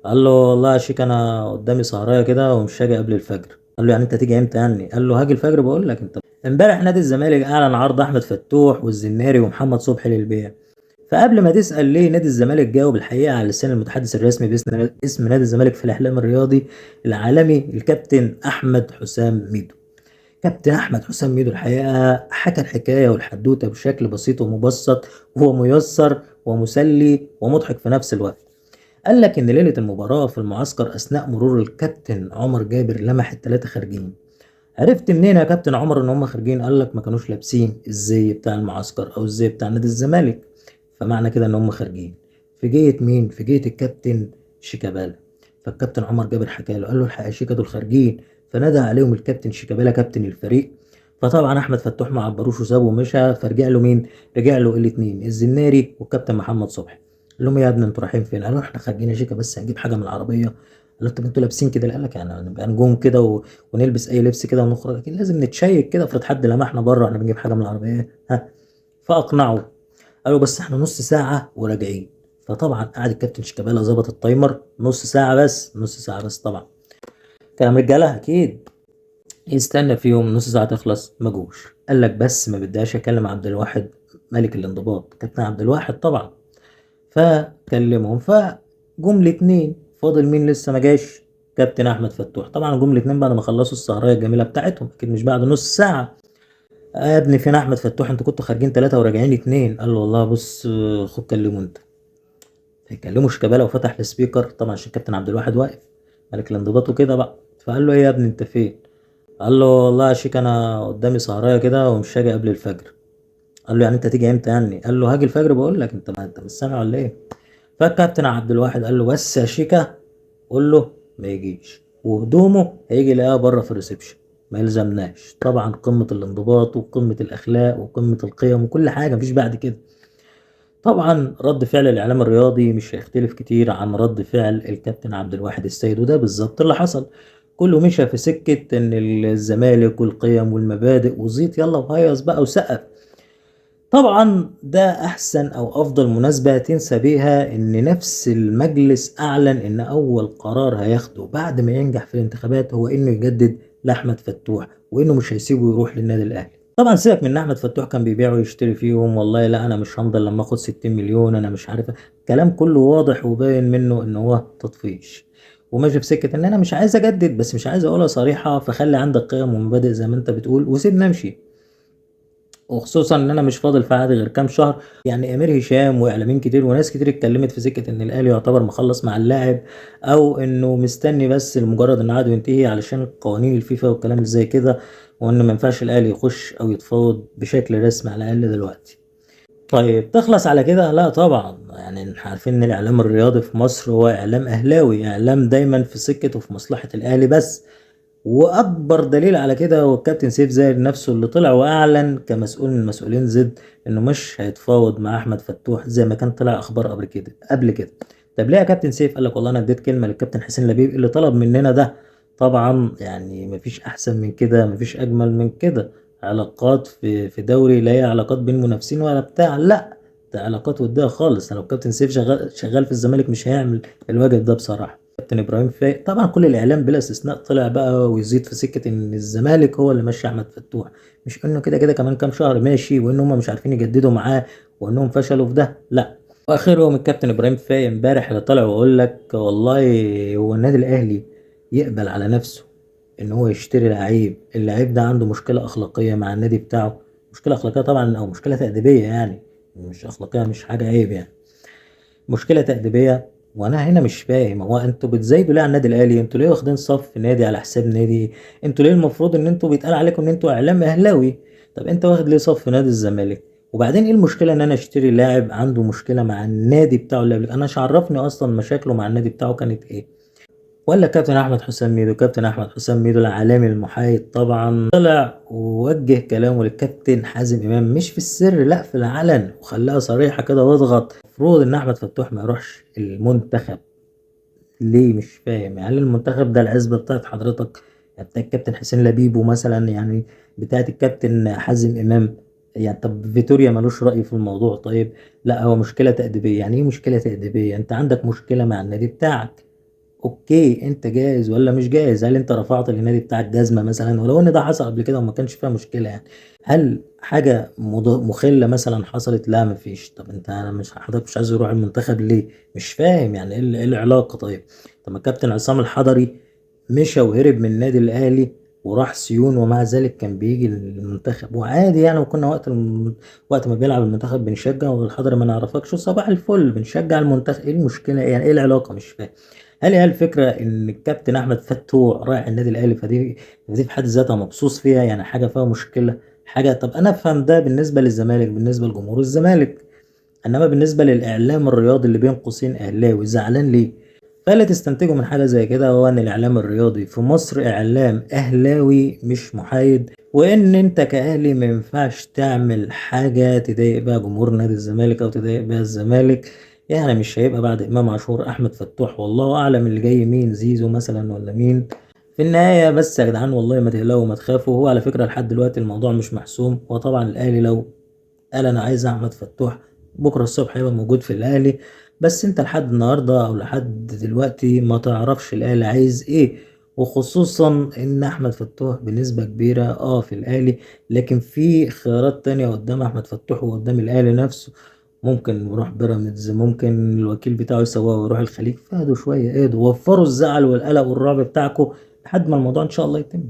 قال له والله يا شيك انا قدامي سهرايه كده ومش هاجي قبل الفجر. قال له يعني انت تيجي امتى يعني؟ قال له هاجي الفجر. بقول لك انت امبارح نادي الزمالك اعلن عرض احمد فتوح والزناري ومحمد صبحي للبيع. فقبل ما تسأل ليه نادي الزمالك، جاوب الحقيقة على لسان المتحدث الرسمي باسم نادي الزمالك في الإعلام الرياضي العالمي الكابتن أحمد حسام ميدو. كابتن أحمد حسام ميدو الحقيقة حكى الحكاية والحدوتة بشكل بسيط ومبسط وهو ميسر ومسلي ومضحك في نفس الوقت. قال لك إن ليلة المباراة في المعسكر أثناء مرور الكابتن عمر جابر لمح التلاتة خارجين. عرفت منين يا كابتن عمر ان هم خارجين؟ قال لك ما كانوش لابسين الزي بتاع المعسكر او الزي بتاع نادي الزمالك، فمعنى كده ان هم خارجين. في جهة مين؟ في جهة الكابتن شيكابالا. فالكابتن عمر جابر حكى له، قال له الحق يا شيكا دول خارجين. فنادى عليهم الكابتن شيكابالا كابتن الفريق. فطبعا احمد فتوح ما عبروش وسابه ومشى. فرجع له مين؟ رجع له الاثنين الزناري والكابتن محمد صبحي. قال لهم يا ابني انتوا رايحين فين؟ قالوا احنا خارجين يا شيكا بس هنجيب حاجه من العربيه. قال له طب انتوا لابسين كده؟ قال لك يعني هنبقى نجوم كده ونلبس اي لبس كده ونخرج؟ اكيد لازم نتشيك كده، افرض حد لمحنا بره احنا بنجيب حاجه من العربيه. ها. فاقنعوا. قالوا بس احنا نص ساعه وراجعين. فطبعا قعد الكابتن شيكابالا ظبط التايمر نص ساعه بس، نص ساعه بس طبعا. كلام رجاله اكيد. يستنى فيهم نص ساعه تخلص، ما جوش. قال لك بس ما بداش اكلم عبد الواحد ملك الانضباط كابتن عبد الواحد طبعا. فكلمهم فجم الاتنين. فاضل مين لسه ما جاش؟ كابتن احمد فتوح. طبعا جم الاتنين بعد ما خلصوا السهرية الجميلة بتاعتهم، اكيد مش بعد نص ساعة. يا ابني فين احمد فتوح؟ انتوا كنتوا خارجين ثلاثة وراجعين اتنين. قال له والله بص خد كلمه انت. فيكلموا شيكابالا وفتح السبيكر طبعا عشان كابتن عبد الواحد واقف ملك الانضباط وكده بقى. فقال له ايه يا ابني انت فين؟ قال له والله يا شيك انا قدامي سهرية كده ومش هاجي قبل الفجر. قال له يعني انت تيجي امتى يعني؟ قال له هاجي الفجر. بقول لك انت، ما انت مش سامع ولا ايه؟ فالكابتن عبد الواحد قال له بس يا شيكا قول له ما يجيش وهدومه هيجي يلاقيها بره في الريسبشن، ما يلزمناش. طبعا قمة الانضباط وقمة الأخلاق وقمة القيم وكل حاجة، مفيش بعد كده. طبعا رد فعل الإعلام الرياضي مش هيختلف كتير عن رد فعل الكابتن عبد الواحد السيد، وده بالظبط اللي حصل. كله مشى في سكة إن الزمالك والقيم والمبادئ وزيط يلا وهيص بقى وسقف. طبعا ده احسن او افضل مناسبة تنسى بيها ان نفس المجلس اعلن ان اول قرار هياخده بعد ما ينجح في الانتخابات هو انه يجدد لاحمد فتوح وانه مش هيسيبه يروح للنادي الاهلي. طبعا سيبك من ان احمد فتوح كان بيبيع ويشتري فيهم، والله لا انا مش همضي لما اخد 60 مليون انا مش عارف. كلام كله واضح وباين منه ان هو تطفيش وماشي في سكة ان انا مش عايز اجدد بس مش عايز اقولها صريحة، فخلي عندك قيم ومبادئ زي ما انت بتقول وسيبنا امشي. وخصوصا ان انا مش فاضل في عقد غير كام شهر. يعني امير هشام واعلاميين كتير وناس كتير اتكلمت في سكه ان الاهلي يعتبر مخلص مع اللاعب، او انه مستني بس لمجرد ان عقده ينتهي علشان قوانين الفيفا والكلام اللي زي كده، وان ما ينفعش الاهلي يخش او يتفاوض بشكل رسمي على الاقل دلوقتي. طيب تخلص على كده؟ لا طبعا. يعني احنا عارفين ان الاعلام الرياضي في مصر هو اعلام اهلاوي، اعلام دايما في سكته وفي مصلحه الاهلي بس. واكبر دليل على كده هو الكابتن سيف زاهر نفسه اللي طلع واعلن كمسؤول من مسؤولين زد انه مش هيتفاوض مع احمد فتوح زي ما كان طلع اخبار قبل كده. طب ليه يا كابتن سيف؟ قال لك والله انا اديت كلمه للكابتن حسين لبيب اللي طلب مننا ده. طبعا يعني مفيش احسن من كده، مفيش اجمل من كده. علاقات في دوري لا هي علاقات بين منافسين ولا بتاع، لا ده علاقات وديه خالص. لو الكابتن سيف شغال في الزمالك مش هيعمل الواجب ده بصراحه. كابتن ابراهيم فايق طبعا كل الاعلام بلا استثناء طلع بقى ويزيد في سكه ان الزمالك هو اللي ماشي احمد فتوح، مش انه كده كده كمان كام شهر ماشي وان هم مش عارفين يجددوا معاه وانهم فشلوا في ده، لا. واخرهم الكابتن ابراهيم فايق امبارح اللي طلع ويقول لك والله هو النادي الاهلي يقبل على نفسه ان هو يشتري لعيب، اللعيب ده عنده مشكله اخلاقيه مع النادي بتاعه. مشكله اخلاقيه طبعا او مشكله تاديبيه يعني، مش اخلاقيه، مش حاجه عيب يعني، مشكله تأديبية. وانا هنا مش فاهم، هو انتوا بتزايدوا ليه على النادي الاهلي؟ انتوا ليه واخدين صف نادي على حساب نادي؟ انتوا ليه المفروض ان انتوا بيتقال عليكم ان انتوا اعلام اهلاوي؟ طب انت واخد ليه صف نادي الزمالك؟ وبعدين ايه المشكله ان انا اشتري لاعب عنده مشكله مع النادي بتاعه اللي قبل؟ انا مش عرفني اصلا مشاكله مع النادي بتاعه كانت ايه. ولا كابتن احمد حسام ميدو؟ كابتن احمد حسام ميدو العالمي المحايد طبعا طلع ووجه كلامه للكابتن حازم امام مش في السر لا في العلن، وخلاها صريحه كده واضغط. المفروض ان احمد فتوح ما يروحش المنتخب. ليه؟ مش فاهم. يعني المنتخب ده العزبه بتاعت حضرتك يعني بتاعت الكابتن حسين لبيبو مثلا يعني، بتاعت الكابتن حازم امام؟ يعني طب فيتوريا ملوش رأي في الموضوع؟ طيب لا هو مشكلة تأديبية. يعني ايه مشكلة تأديبية؟ انت عندك مشكلة مع النادي بتاعك، اوكي انت جاهز ولا مش جاهز؟ هل انت رفعت للنادي بتاعك جزمه مثلا؟ ولو ان ده حصل قبل كده وما كانش فيها مشكله يعني، هل حاجه مخله مثلا حصلت؟ لا مفيش. طب انت، انا مش حضرتك مش عايز يروح المنتخب ليه؟ مش فاهم يعني ايه إيه العلاقه؟ طيب طب ما الكابتن عصام الحضري مشى وهرب من النادي الاهلي وراح سيون، ومع ذلك كان بيجي المنتخب وعادي يعني. وكنا وقت ما بيلعب المنتخب بنشجع، والحضري ما نعرفكش صباح الفل بنشجع المنتخب. ايه المشكله يعني؟ ايه العلاقه؟ مش فاهم. هل هي الفكرة إن الكابتن أحمد فتوح رايح النادي الأهلي، فدي في حد ذاتها مبسوط فيها يعني؟ حاجة فيها مشكلة؟ حاجة؟ طب أنا أفهم ده بالنسبة للزمالك، بالنسبة لجمهور الزمالك، إنما بالنسبة للإعلام الرياضي اللي بين قوسين أهلاوي زعلان ليه؟ فاللي تستنتجه من حاجة زي كده هو إن الإعلام الرياضي في مصر إعلام أهلاوي مش محايد، وإن أنت كأهلي ما ينفعش تعمل حاجة تضايق بيها جمهور نادي الزمالك أو تضايق بيها الزمالك. يعني مش هيبقى بعد إمام عاشور أحمد فتوح، والله أعلم اللي جاي مين، زيزو مثلا ولا مين في النهاية. بس يا جدعان والله ما تقلقوا وما تخافوا. هو على فكرة لحد دلوقتي الموضوع مش محسوم. وطبعا الأهلي لو قال انا عايز احمد فتوح بكره الصبح هيبقى موجود في الاهلي. بس انت لحد النهارده او لحد دلوقتي ما تعرفش الاهلي عايز ايه، وخصوصا ان احمد فتوح بنسبه كبيره في الاهلي. لكن في خيارات تانية قدام احمد فتوح وقدام الاهلي نفسه. ممكن يروح بيراميدز، ممكن الوكيل بتاعه يسواه ويروح الخليج. فهدوا شويه، اهدوا، وفروا الزعل والقلق والرعب بتاعكم لحد ما الموضوع ان شاء الله يتم.